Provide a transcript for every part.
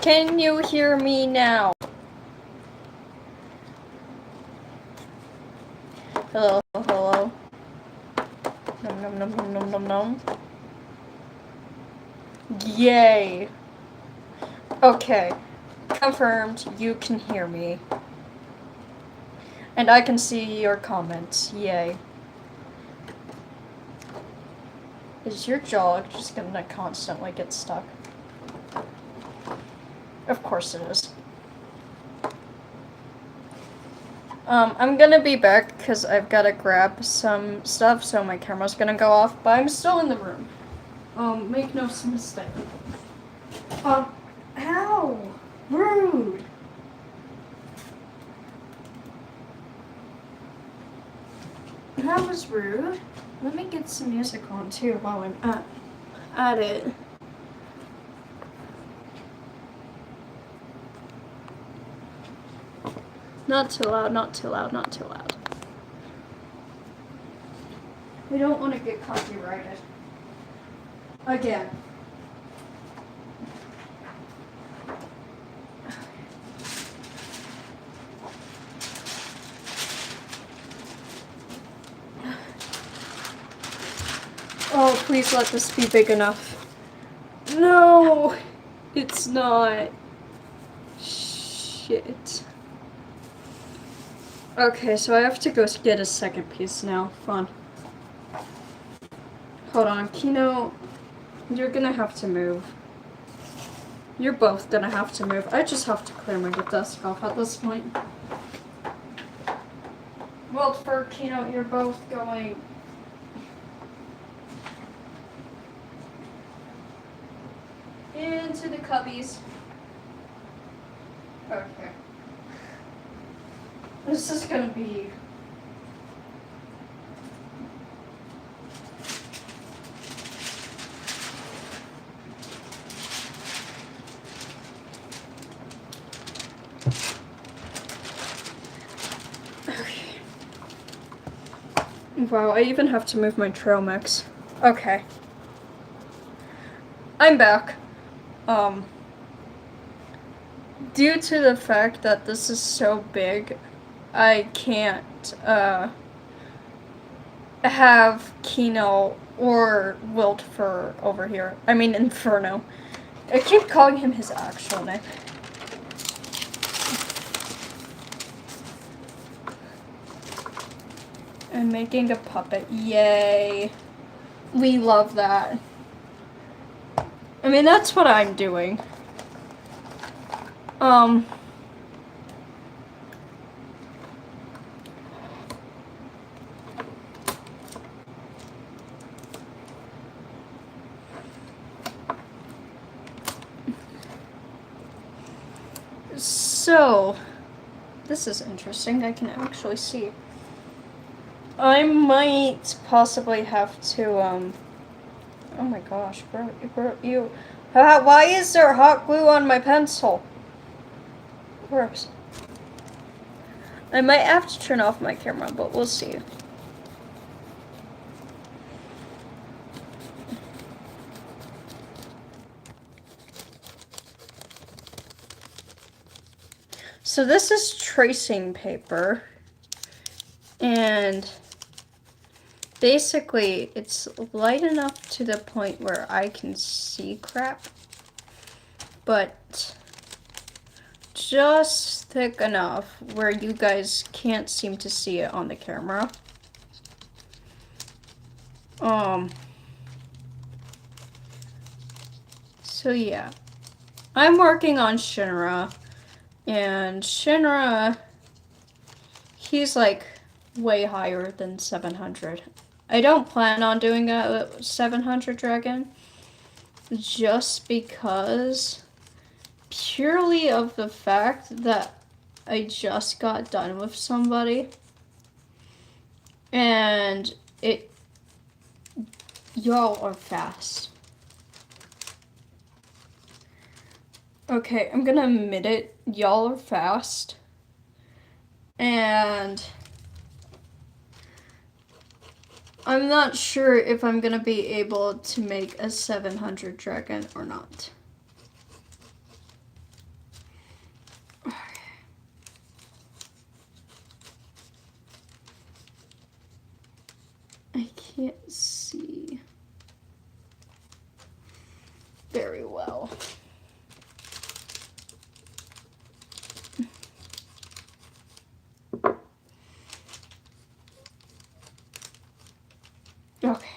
Can you hear me now? Hello, hello. Nom nom nom nom nom nom nom. Yay. Okay. Confirmed, you can hear me. And I can see your comments. Yay. Is your jaw just gonna constantly get stuck? Of course it is. I'm gonna be back because I've gotta grab some stuff, so my camera's gonna go off, but I'm still in the room. Make no mistake. Ow! Rude! That was rude. Let me get some music on too while I'm at it. Not too loud, not too loud, not too loud. We don't want to get copyrighted. Again. Oh, please let this be big enough. No! It's not. Shit. Okay, so I have to go get a second piece now. Fun. Hold on, Kino. You're gonna have to move. You're both gonna have to move. I just have to clear my desk off at this point. Well, for Kino, you're both going... into the cubbies. Okay. This is gonna be... Okay. Wow, I even have to move my trail mix. Okay. I'm back. Due to the fact that this is so big, I can't, have Kino or Wiltfer over here. I mean, Inferno. I keep calling him his actual name. I'm making a puppet. Yay. We love that. I mean, that's what I'm doing. So, this is interesting. I can actually see. I might possibly have to, oh my gosh, where you, why is there hot glue on my pencil? Gross. I might have to turn off my camera, but we'll see. So this is tracing paper, and basically it's light enough to the point where I can see crap, but just thick enough where you guys can't seem to see it on the camera. So yeah, I'm working on Shinra, and Shinra, he's like way higher than 700. I don't plan on doing a 700 dragon, just because, purely of the fact that I just got done with somebody, and y'all are fast. Okay, I'm gonna admit it, y'all are fast, and I'm not sure if I'm gonna be able to make a 700 dragon or not. I can't see very well. Okay.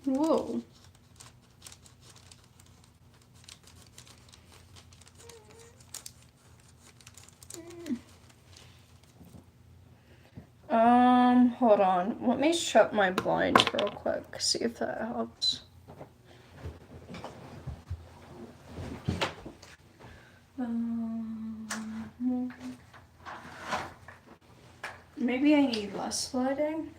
Whoa. Hold on. Let me shut my blinds real quick, see if that helps. Maybe I need less lighting?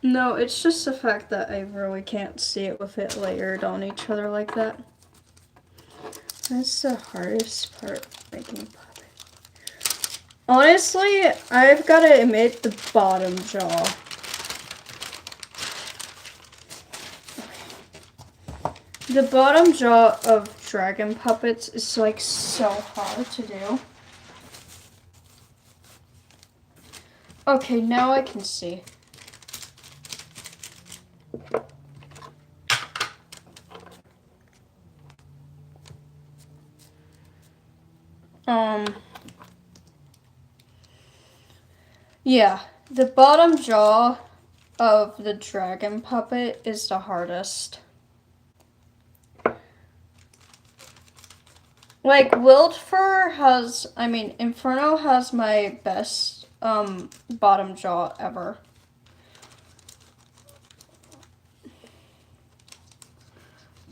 No, it's just the fact that I really can't see it with it layered on each other like that. That's the hardest part, making puppet. Honestly, I've got to admit the bottom jaw. The bottom jaw of dragon puppets is like so hard to do. Okay, now I can see. Yeah, the bottom jaw of the dragon puppet is the hardest. Like, Inferno has my best, bottom jaw ever.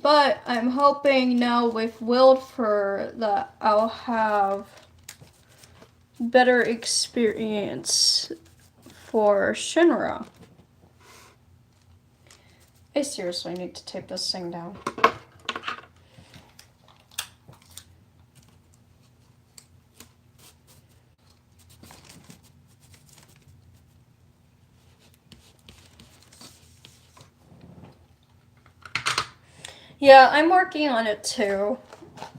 But I'm hoping now with Wildfur that I'll have better experience for Shinra. I seriously need to tape this thing down. Yeah, I'm working on it too.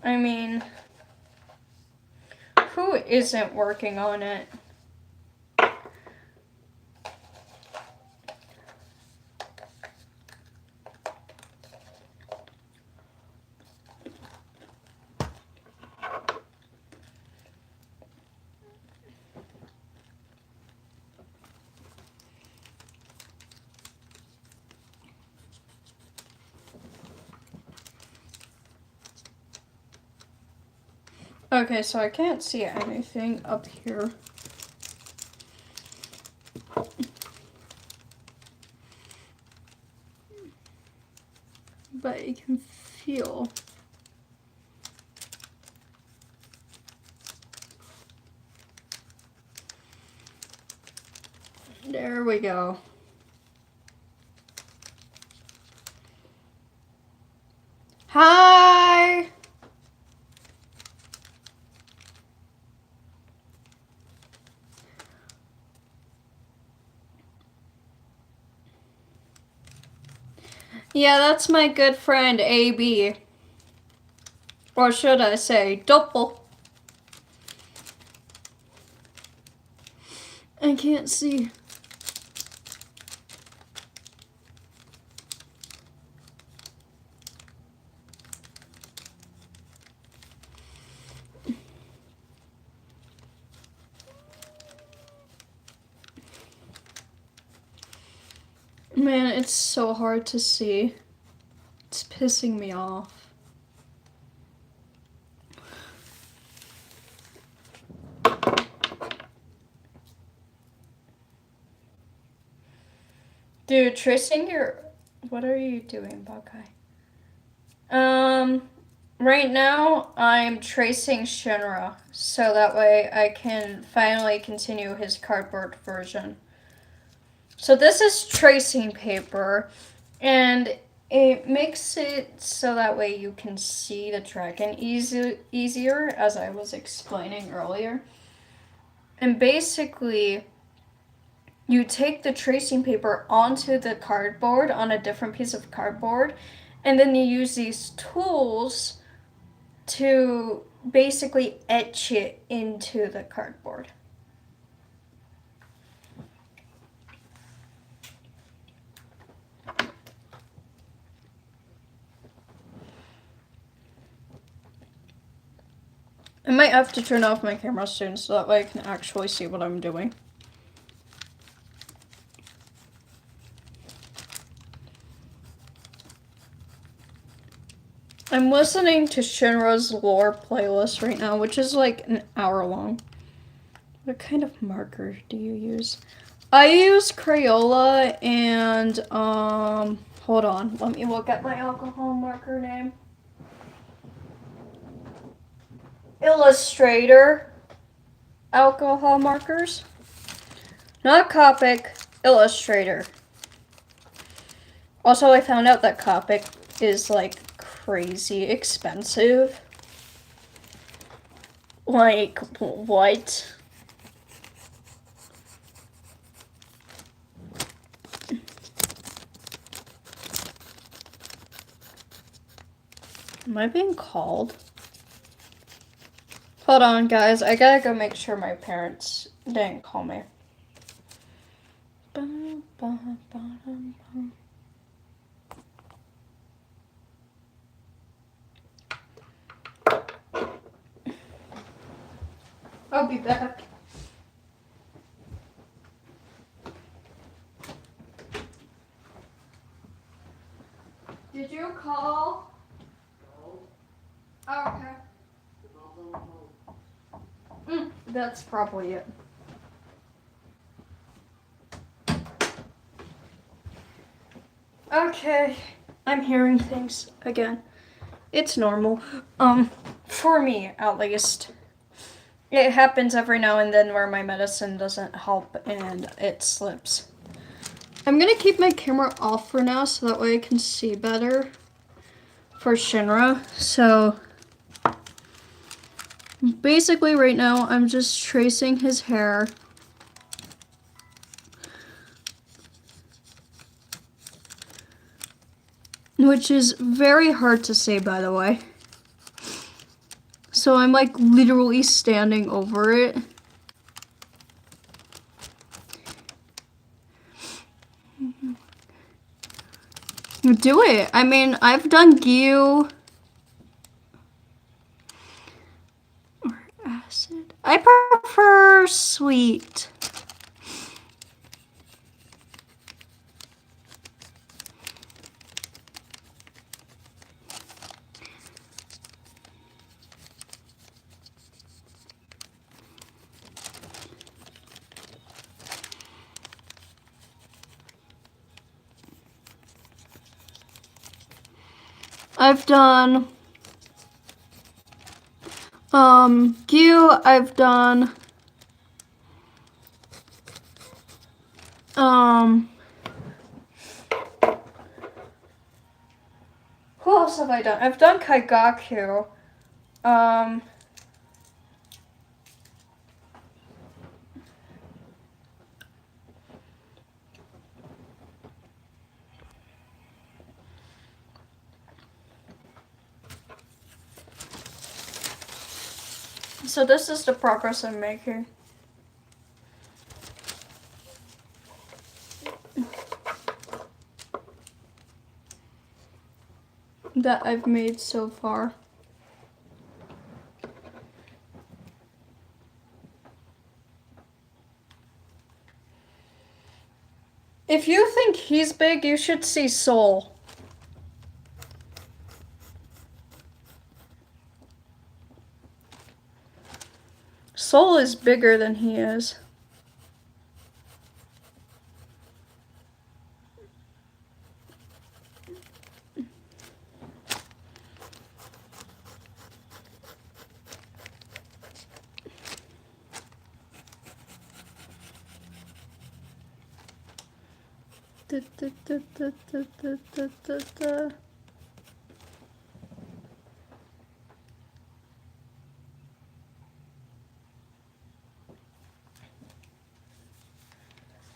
I mean, who isn't working on it? Okay, so I can't see anything up here. But you can feel. There we go. Hi! Yeah, that's my good friend AB. Or should I say, Doppel. I can't see. Man, it's so hard to see. It's pissing me off. Dude, tracing your... What are you doing, Buckeye? Right now, I'm tracing Shinra, so that way I can finally continue his cardboard version. So this is tracing paper, and it makes it so that way you can see the dragon easier, as I was explaining earlier. And basically, you take the tracing paper onto the cardboard, on a different piece of cardboard, And then you use these tools to basically etch it into the cardboard. I might have to turn off my camera soon so that way I can actually see what I'm doing. I'm listening to Shinra's lore playlist right now, which is like an hour long. What kind of marker do you use? I use Crayola and, hold on. Let me look at my alcohol marker name. Illustrator alcohol markers. Not Copic, Illustrator. Also, I found out that Copic is like crazy expensive. Like, what? Am I being called? Hold on, guys. I gotta go make sure my parents didn't call me. I'll be back. Did you call? No. Oh, okay. That's probably it. Okay. I'm hearing things again. It's normal. For me, at least. It happens every now and then where my medicine doesn't help and it slips. I'm gonna keep my camera off for now so that way I can see better for Shinra. So basically right now I'm just tracing his hair. Which is very hard to say, by the way. So I'm like literally standing over it. Do it. I mean, I've done Gyu or acid. I prefer sweet. I've done Gyu, I've done who else have I done? I've done Kaigaku. So this is the progress I'm making. That I've made so far. If you think he's big, you should see Soul. Soul is bigger than he is. Da, da, da, da, da, da, da, da.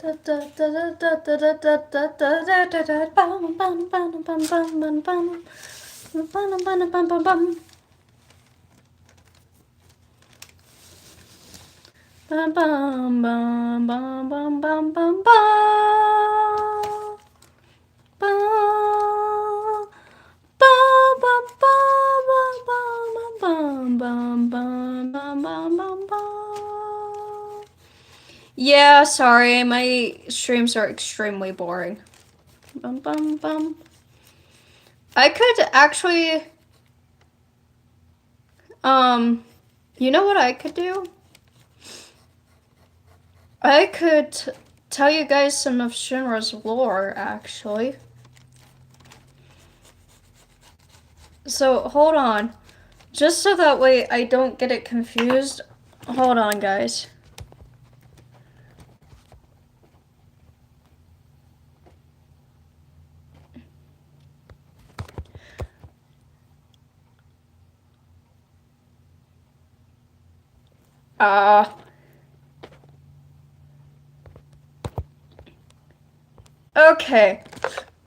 Bum bum bum bum bum bum bum bum bum. Yeah, sorry, my streams are extremely boring. Bum bum bum. I could actually, you know what I could do? I could tell you guys some of Shinra's lore, actually. So, hold on. Just so that way I don't get it confused. Hold on, guys. Okay.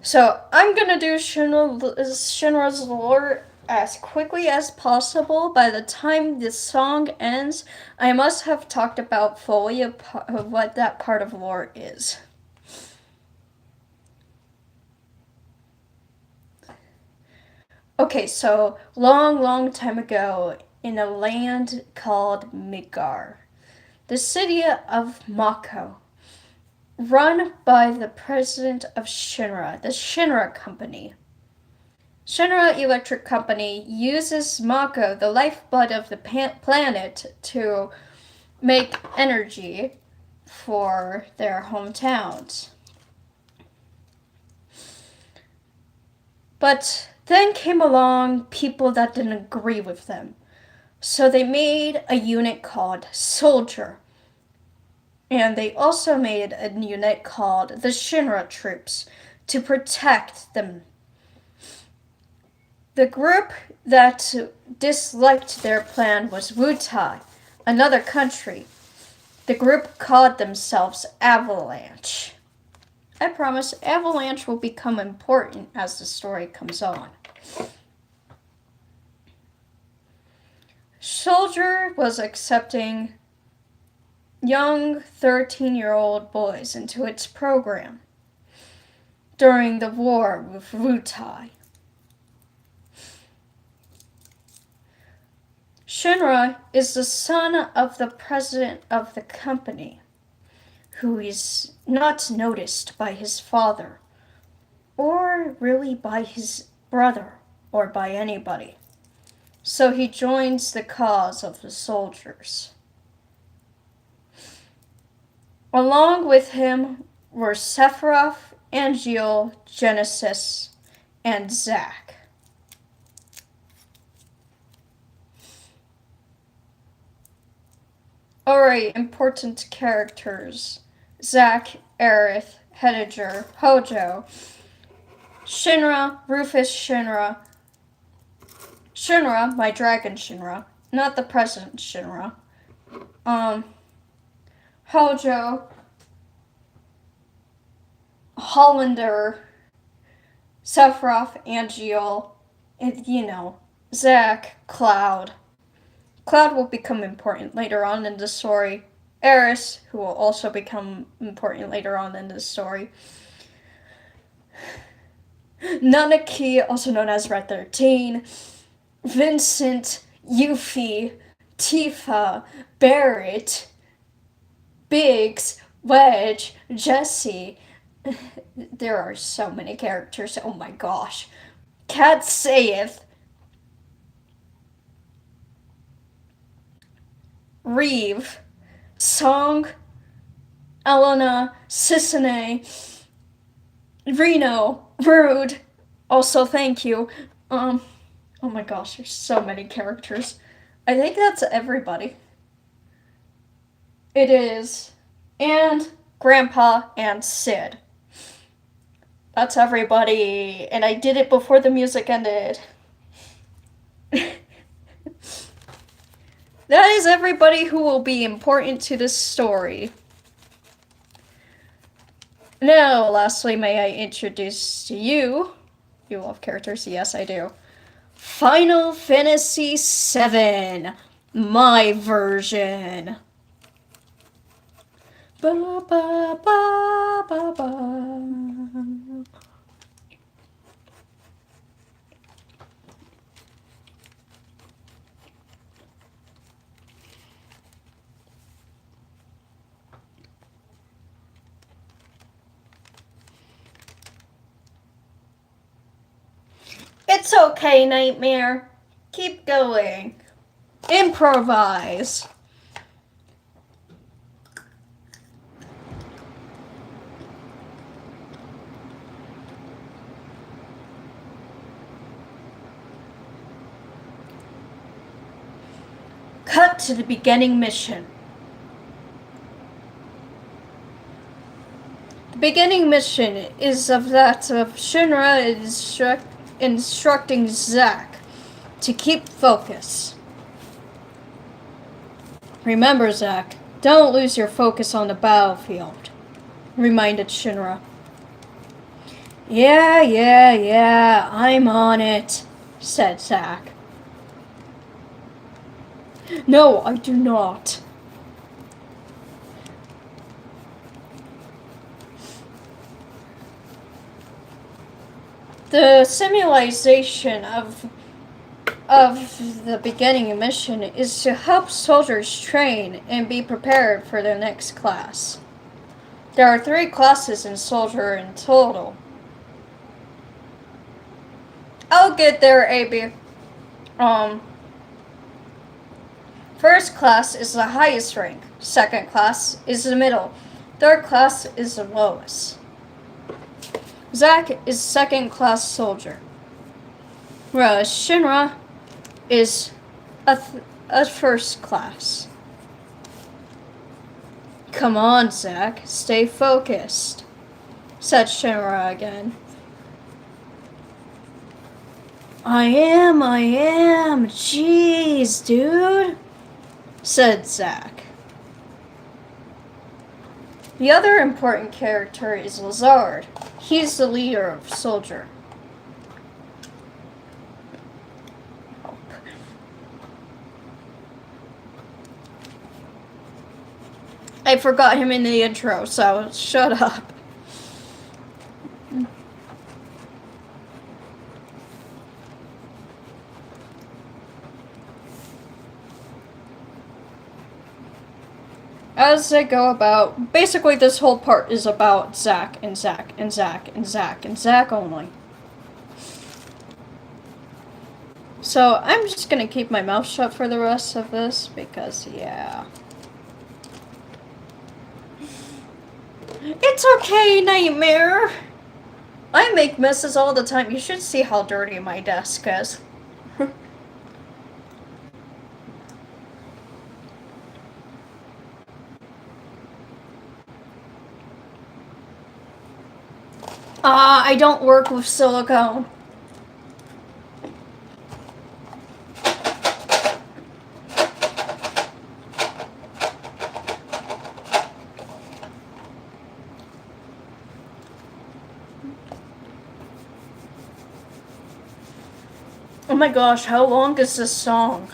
So, I'm gonna do Shinra's lore as quickly as possible. By the time this song ends, I must have talked about fully of what that part of lore is. Okay, so long time ago, in a land called Midgar, the city of Mako, run by the president of Shinra, the Shinra Company. Shinra Electric Company uses Mako, the lifeblood of the planet, to make energy for their hometowns. But then came along people that didn't agree with them. So they made a unit called Soldier. And they also made a unit called the Shinra Troops to protect them. The group that disliked their plan was Wutai, another country. The group called themselves Avalanche. I promise Avalanche will become important as the story comes on. Soldier was accepting young 13-year-old boys into its program during the war with Wutai. Shinra is the son of the president of the company, who is not noticed by his father, or really by his brother, or by anybody. So he joins the cause of the soldiers. Along with him were Sephiroth, Angeal, Genesis, and Zack. Alright, important characters. Zack, Aerith, Heidegger, Hojo, Shinra, Rufus Shinra, Shinra, my dragon Shinra, not the present Shinra. Hojo, Hollander, Sephiroth, Angeal, and Zack, Cloud. Cloud will become important later on in the story. Aerith, who will also become important later on in the story. Nanaki, also known as Red 13. Vincent, Yuffie, Tifa, Barrett, Biggs, Wedge, Jesse. There are so many characters, oh my gosh. Cat Sayeth, Reeve, Song, Elena, Sisane, Reno, Rude. Also, thank you. Oh my gosh, there's so many characters. I think that's everybody. It is. And Grandpa and Sid. That's everybody. And I did it before the music ended. That is everybody who will be important to this story. Now, lastly, may I introduce to you, you love characters? Yes, I do. Final Fantasy VII, my version. Ba ba ba ba ba. It's okay, Nightmare. Keep going. Improvise. Cut to the beginning mission. The beginning mission is of that of Shinra instructing Zack to keep focus. Remember, Zack, don't lose your focus on the battlefield, reminded Shinra. Yeah, I'm on it, said Zack. No, I do not. The simulation of the beginning mission is to help soldiers train and be prepared for their next class. There are 3 classes in soldier in total. I'll get there, AB. First class is the highest rank. Second class is the middle. Third class is the lowest. Zack is second class soldier, whereas Shinra is a first class. Come on, Zack, stay focused, said Shinra again. I am, jeez, dude, said Zack. The other important character is Lazard. He's the leader of soldier. I forgot him in the intro, so shut up. As they go about, basically this whole part is about Zack and Zack and Zack and Zack and Zack only. So I'm just gonna keep my mouth shut for the rest of this because, yeah. It's okay, Nightmare. I make messes all the time. You should see how dirty my desk is. I don't work with silicone. Oh my gosh, how long is this song?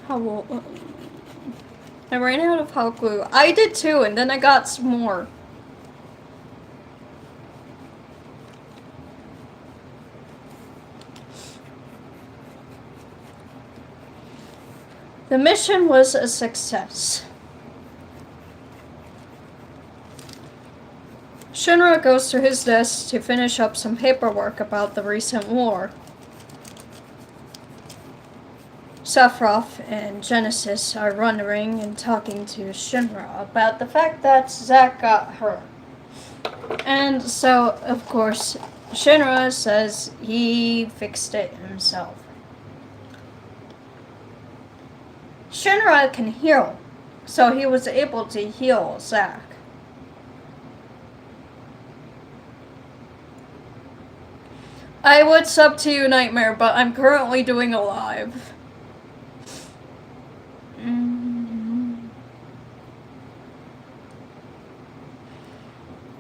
How long? I ran out of hot glue. I did too, and then I got some more. The mission was a success. Shinra goes to his desk to finish up some paperwork about the recent war. Sephiroth and Genesis are running and talking to Shinra about the fact that Zack got hurt. And so, of course, Shinra says he fixed it himself. Shinra can heal, so he was able to heal Zack. I would sub to you, Nightmare, but I'm currently doing a live.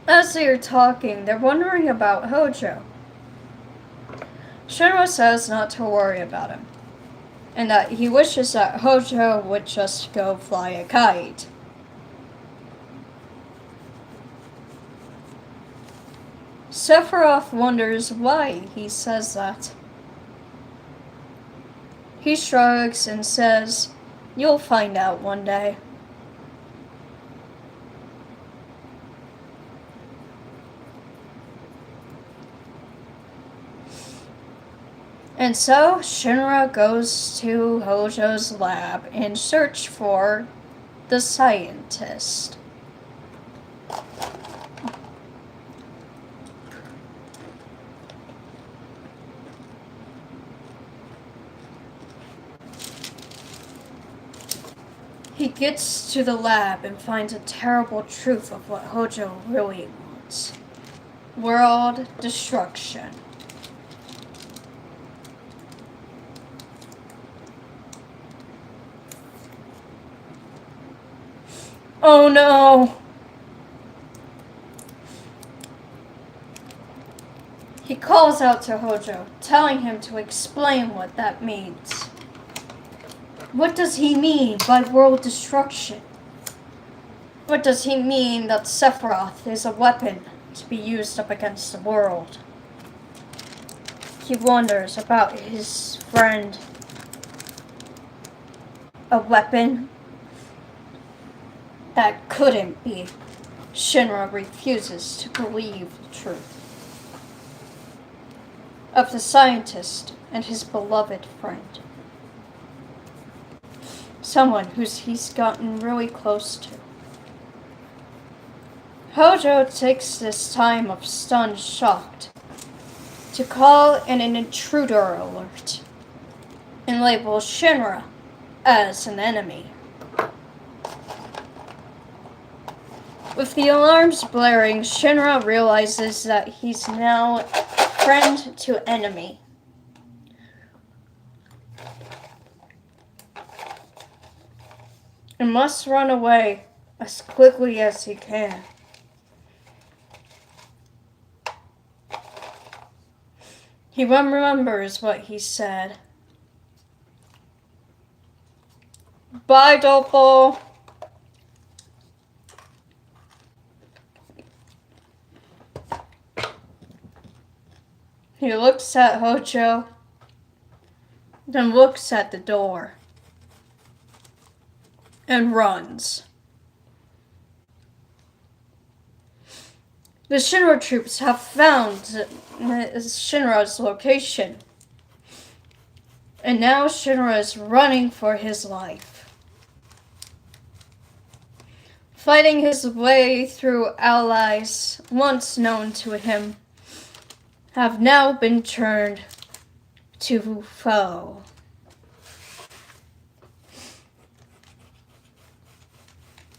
As they are talking, they're wondering about Hojo. Shinra says not to worry about him, and that he wishes that Hojo would just go fly a kite. Sephiroth wonders why he says that. He shrugs and says, "You'll find out one day." And so Shinra goes to Hojo's lab in search for the scientist. He gets to the lab and finds a terrible truth of what Hojo really wants. World destruction. Oh no! He calls out to Hojo, telling him to explain what that means. What does he mean by world destruction? What does he mean that Sephiroth is a weapon to be used up against the world? He wonders about his friend. A weapon? That couldn't be. Shinra refuses to believe the truth of the scientist and his beloved friend. Someone he's gotten really close to. Hojo takes this time of stunned shock to call in an intruder alert and label Shinra as an enemy. With the alarms blaring, Shinra realizes that he's now friend to enemy. And must run away as quickly as he can. He remembers what he said. Bye, Doppel. He looks at Hojo, then looks at the door, and runs. The Shinra troops have found Shinra's location, and now Shinra is running for his life, fighting his way through allies once known to him have now been turned to foe.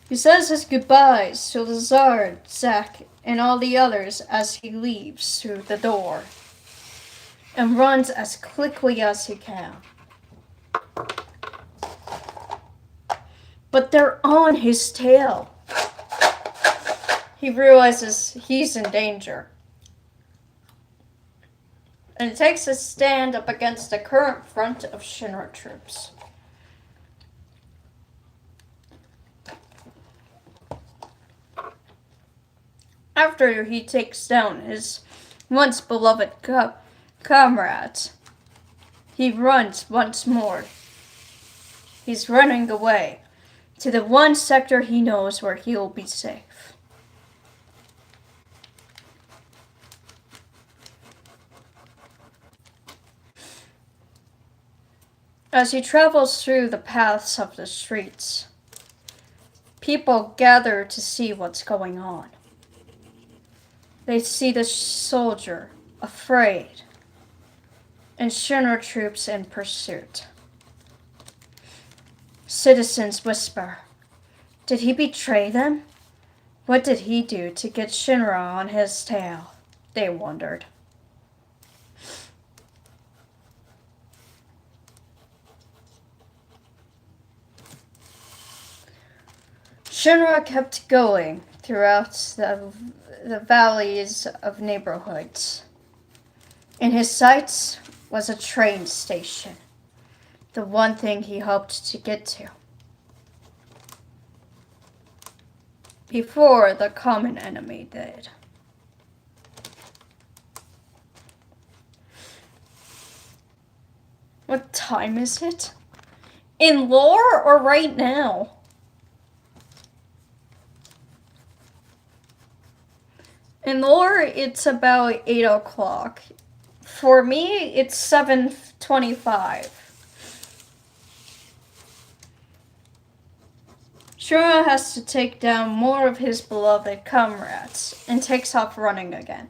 He says his goodbyes to Lazard, Zack, and all the others as he leaves through the door and runs as quickly as he can. But they're on his tail. He realizes he's in danger and takes a stand up against the current front of Shinra troops. After he takes down his once beloved comrades, he runs once more. He's running away to the one sector he knows where he'll be safe. As he travels through the paths of the streets, people gather to see what's going on. They see the soldier, afraid, and Shinra troops in pursuit. Citizens whisper, "Did he betray them? What did he do to get Shinra on his tail?" They wondered. Shinra kept going throughout the valleys of neighborhoods. In his sights was a train station, the one thing he hoped to get to before the common enemy did. What time is it? In lore or right now? In lore, it's about 8 o'clock. For me, it's 7:25. Shinra has to take down more of his beloved comrades and takes off running again.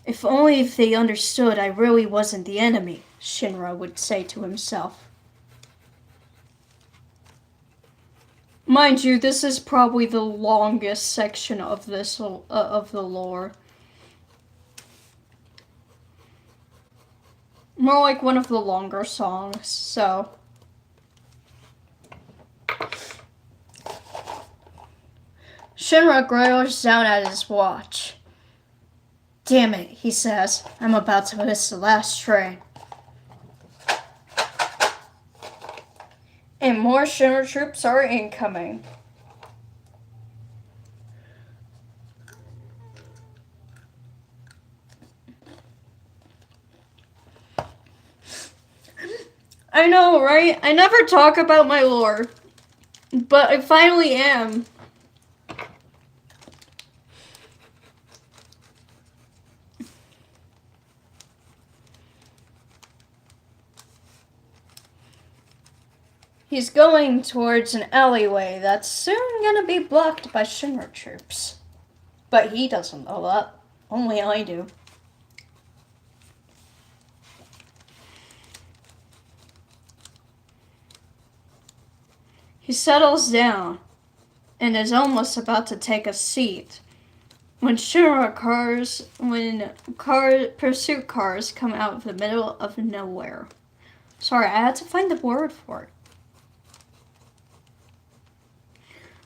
If only if they understood I really wasn't the enemy, Shinra would say to himself. Mind you, this is probably the longest section of this of the lore. More like one of the longer songs, so. Shinra glares down at his watch. Damn it, he says. I'm about to miss the last train. And more Shinra troops are incoming. I know, right? I never talk about my lore, but I finally am. He's going towards an alleyway that's soon gonna be blocked by Shinra troops. But he doesn't know that. Only I do. He settles down and is almost about to take a seat when pursuit cars come out of the middle of nowhere. Sorry, I had to find the word for it.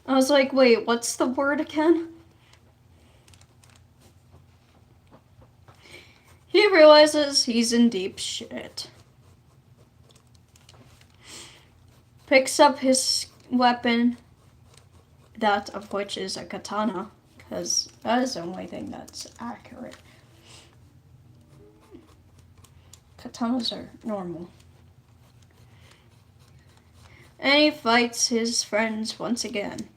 I was like, wait, what's the word again? He realizes he's in deep shit. Picks up his weapon, that of which is a katana, because that is the only thing that's accurate. Katanas are normal. And he fights his friends once again,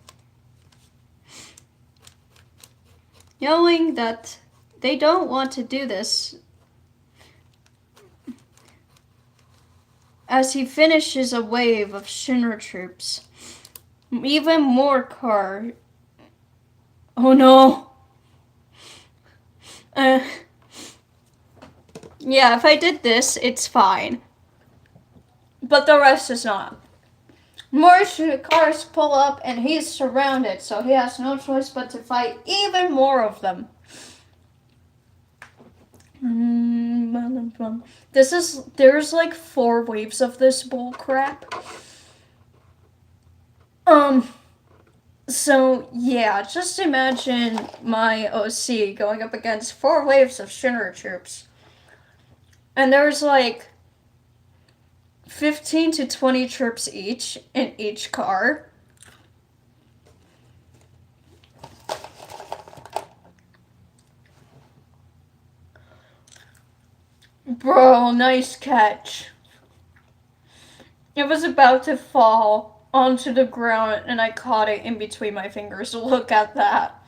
yelling that they don't want to do this. As he finishes a wave of Shinra troops, even more car. Oh no. Yeah, if I did this, it's fine. But the rest is not. More cars pull up and he's surrounded, so he has no choice but to fight even more of them. There's like 4 waves of this bull crap. So yeah, just imagine my OC going up against 4 waves of Shinra troops. And there's like 15 to 20 troops each in each car. Bro, nice catch. It was about to fall onto the ground and I caught it in between my fingers. Look at that.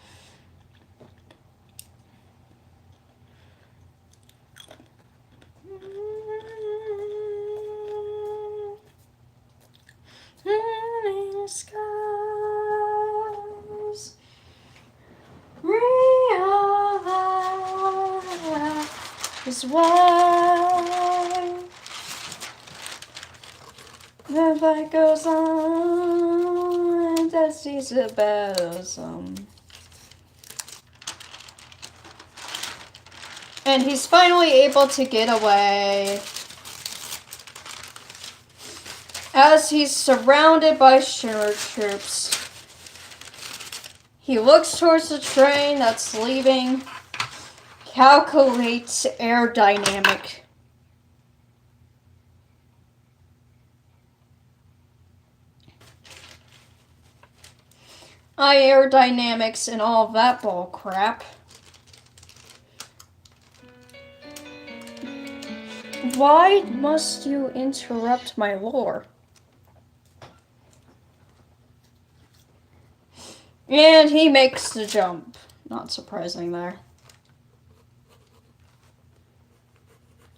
Skies realize why the fight goes on and Destiny's a battlesome. And he's finally able to get away as he's surrounded by Shinra troops. He looks towards the train that's leaving, calculates aerodynamic. Aerodynamics and all that bull crap. Why must you interrupt my lore? And he makes the jump. Not surprising there.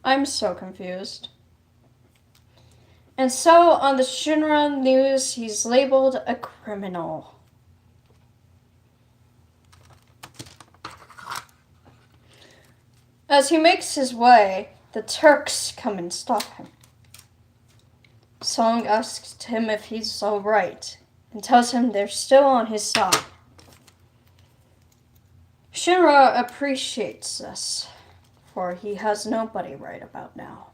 I'm so confused. And so on the Shinra news, he's labeled a criminal. As he makes his way, the Turks come and stop him. Song asks him if he's alright, and tells him they're still on his side. Shinra appreciates this, for he has nobody right about now.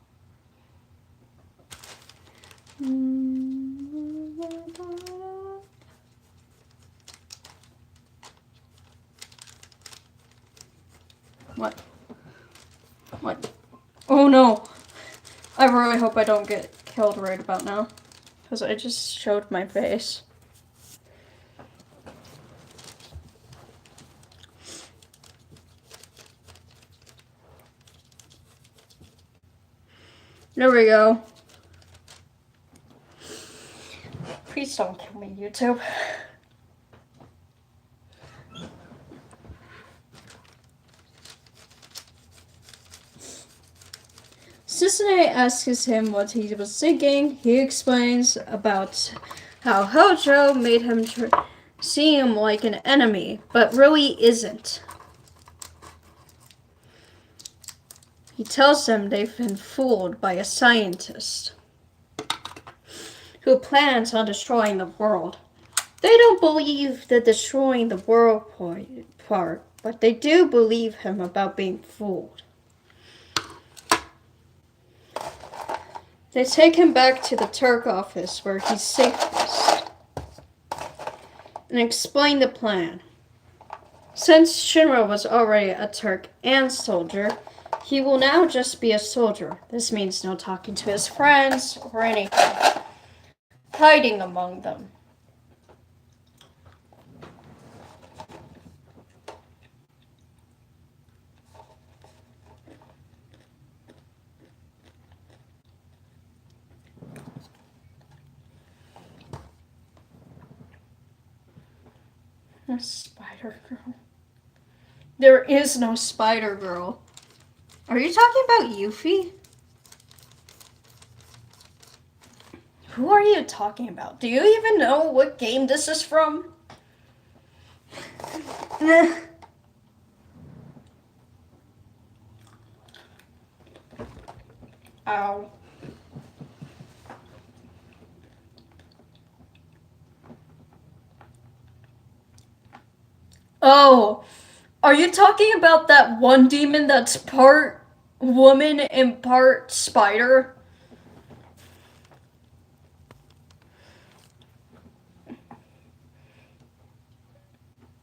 What? What? Oh no! I really hope I don't get killed right about now, because I just showed my face. There we go. Please don't kill me, YouTube. Susanne asks him what he was thinking. He explains about how Hojo made him see him like an enemy, but really isn't. He tells them they've been fooled by a scientist who plans on destroying the world. They don't believe the destroying the world part, but they do believe him about being fooled. They take him back to the Turk office where he's safest and explain the plan. Since Shinra was already a Turk and soldier, he will now just be a soldier. This means no talking to his friends or anything. Hiding among them. A spider girl. There is no spider girl. Are you talking about Yuffie? Who are you talking about? Do you even know what game this is from? Ow. Oh, are you talking about that one demon that's part woman and part spider?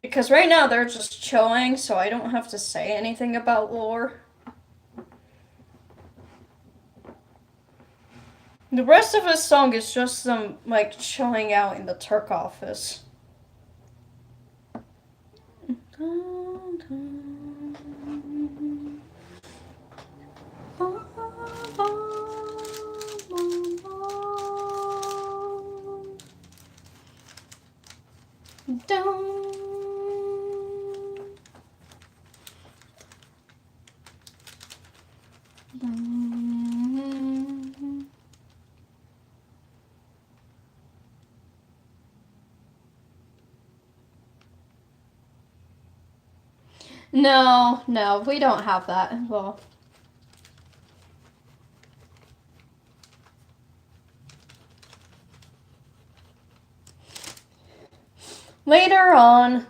Because right now they're just chilling, so I don't have to say anything about lore. The rest of his song is just them, like, chilling out in the Turk office. No, we don't have that. Well, later on,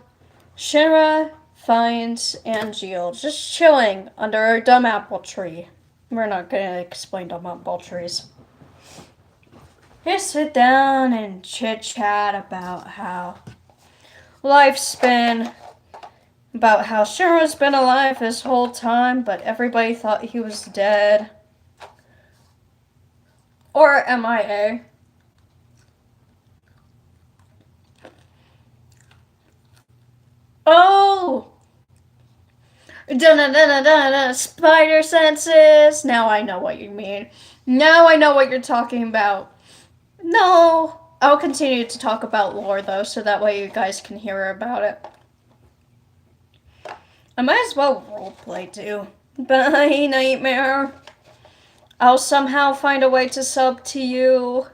Shinra finds Angel just chilling under a dumb apple tree. We're not going to explain dumb apple trees. They sit down and chit-chat about how, lifespan about how Shinra's been alive this whole time, but everybody thought he was dead. Or MIA. Oh! Dun-dun-dun-dun-dun, spider senses! Now I know what you mean. Now I know what you're talking about. No! I'll continue to talk about lore, though, so that way you guys can hear about it. I might as well roleplay, too. Bye, Nightmare. I'll somehow find a way to sub to you.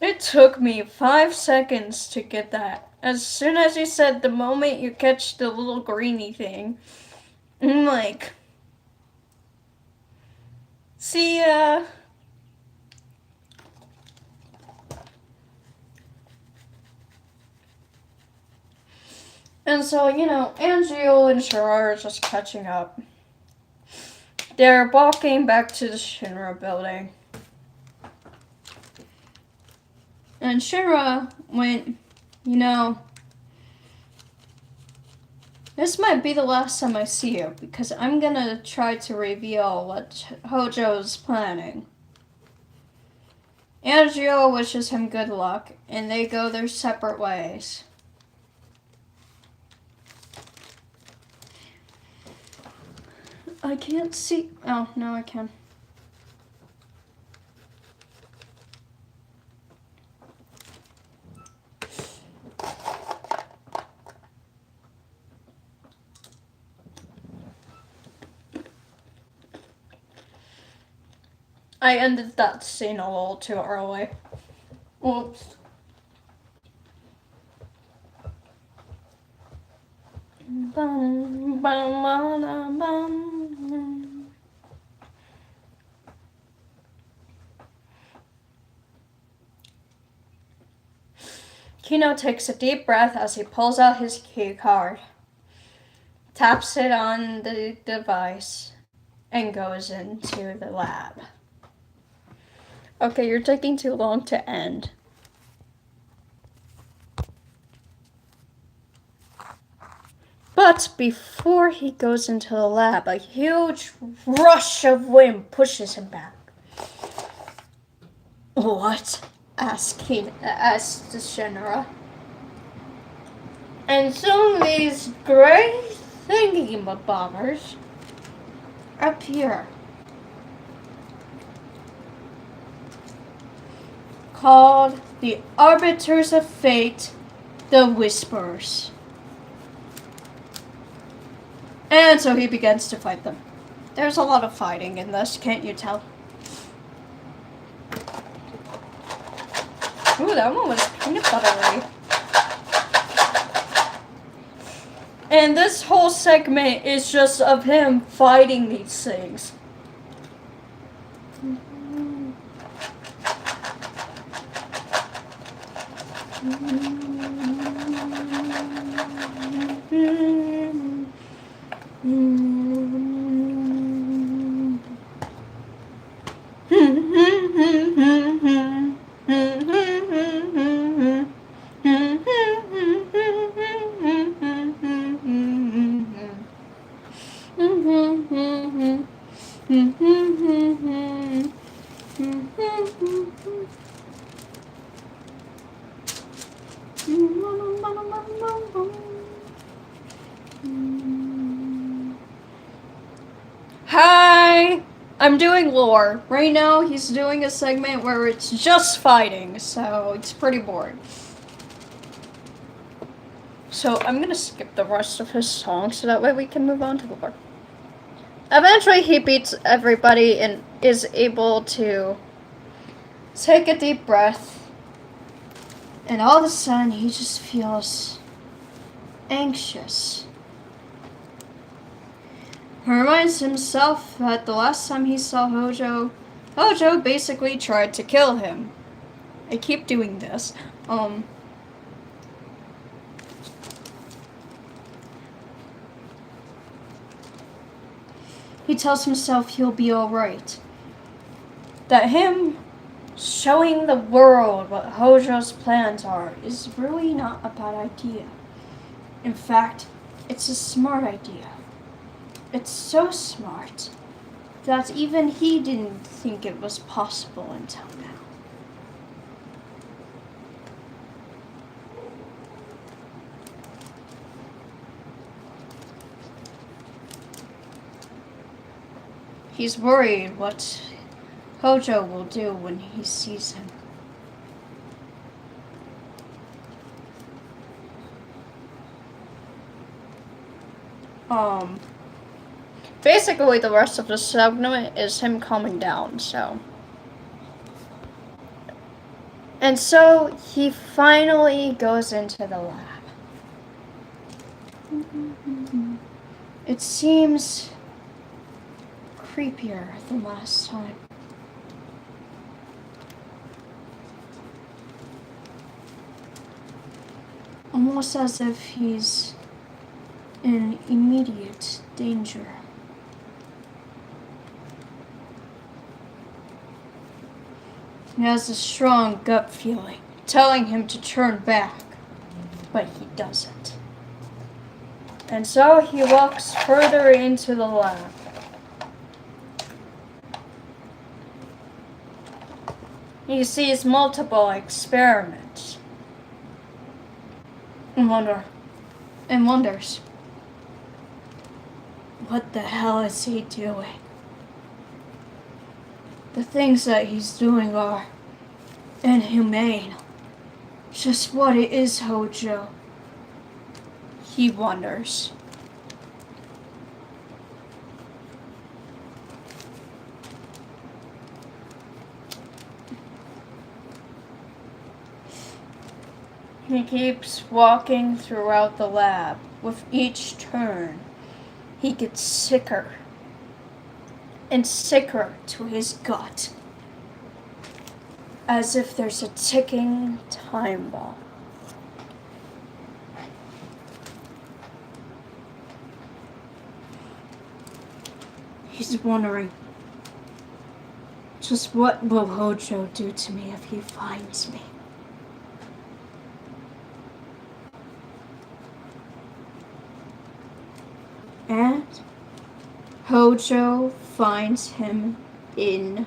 It took me 5 seconds to get that. As soon as you said the moment you catch the little greeny thing, I'm like, see ya. And so, Angel and Shinra are just catching up. They're walking back to the Shinra building. And Shinra went, this might be the last time I see you, because I'm gonna try to reveal what Hojo's planning. Angel wishes him good luck, and they go their separate ways. I can't see. Oh, no, I can. I ended that scene a little too early. Oops. Kino takes a deep breath as he pulls out his key card, taps it on the device, and goes into the lab. Okay, you're taking too long to end. But before he goes into the lab, a huge rush of wind pushes him back. What? asked Shinra. And soon these gray thingy-bobbers appear. Called the Arbiters of Fate, the Whisperers. And so he begins to fight them. There's a lot of fighting in this, can't you tell? Ooh, that one was peanut buttery. And this whole segment is just of him fighting these things. Hi! I'm doing lore. Right now, he's doing a segment where it's just fighting, so it's pretty boring. So I'm gonna skip the rest of his song so that way we can move on to the lore. Eventually, he beats everybody and is able to take a deep breath. And all of a sudden, he just feels anxious. He reminds himself that the last time he saw Hojo basically tried to kill him. I keep doing this. he tells himself he'll be alright. That him showing the world what Hojo's plans are is really not a bad idea. In fact, it's a smart idea. It's so smart that even he didn't think it was possible until now. He's worried what Hojo will do when he sees him. Basically the rest of the segment is him calming down, so. And so he finally goes into the lab. It seems creepier than last time. Almost as if he's in immediate danger. He has a strong gut feeling, telling him to turn back, but he doesn't. And so he walks further into the lab. He sees multiple experiments and wonders, what the hell is he doing? The things that he's doing are inhumane. Just what it is, Hojo? He wonders. He keeps walking throughout the lab. With each turn, he gets sicker and sicker to his gut, as if there's a ticking time bomb. He's wondering, just what will Hojo do to me if he finds me? And Hojo finds him indeed.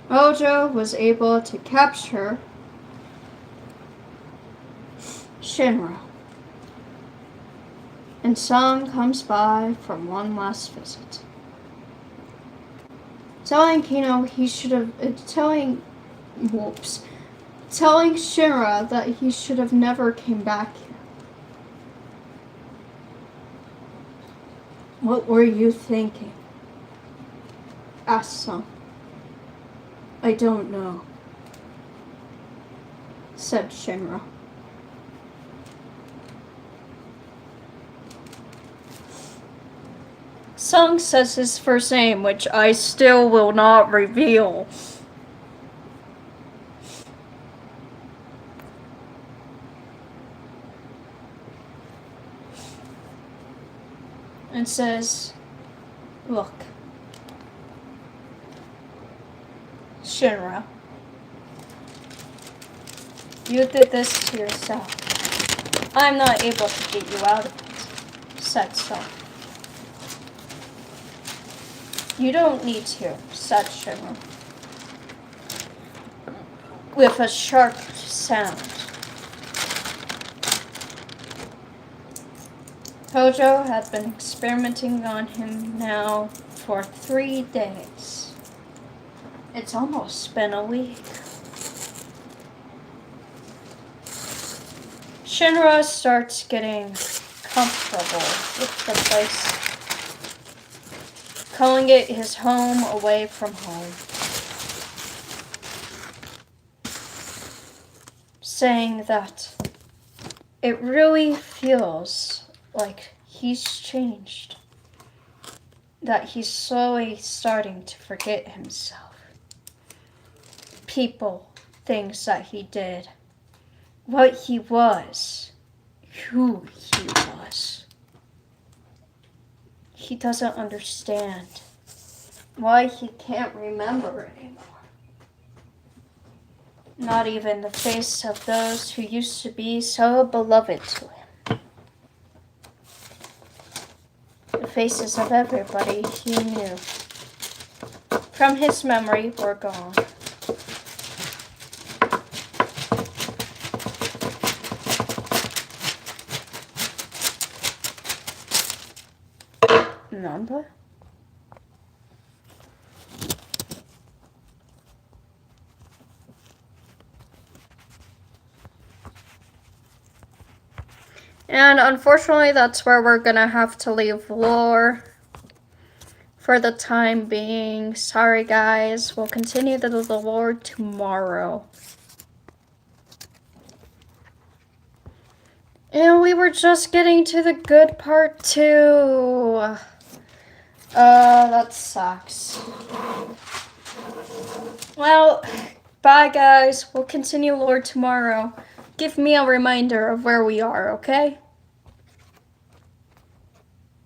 Hojo was able to capture Shinra. And Song comes by from one last visit. Telling Kino he should have, telling Shinra that he should have never came back here. What were you thinking? Asked Song. I don't know, said Shinra. Song says his first name, which I still will not reveal. And says, look, Shinra, you did this to yourself. I'm not able to get you out of it, said Song. You don't need to, said Shinra, with a sharp sound. Hojo had been experimenting on him now for 3 days. It's almost been a week. Shinra starts getting comfortable with the place, calling it his home away from home, saying that it really feels like he's changed, that he's slowly starting to forget himself. People, things that he did, what he was, who he was. He doesn't understand why he can't remember anymore. Not even the face of those who used to be so beloved to him. The faces of everybody he knew from his memory were gone. Number? And unfortunately, that's where we're gonna have to leave lore for the time being. Sorry, guys. We'll continue the lore tomorrow. And we were just getting to the good part, too. That sucks. Well, bye, guys. We'll continue lore tomorrow. Give me a reminder of where we are, okay?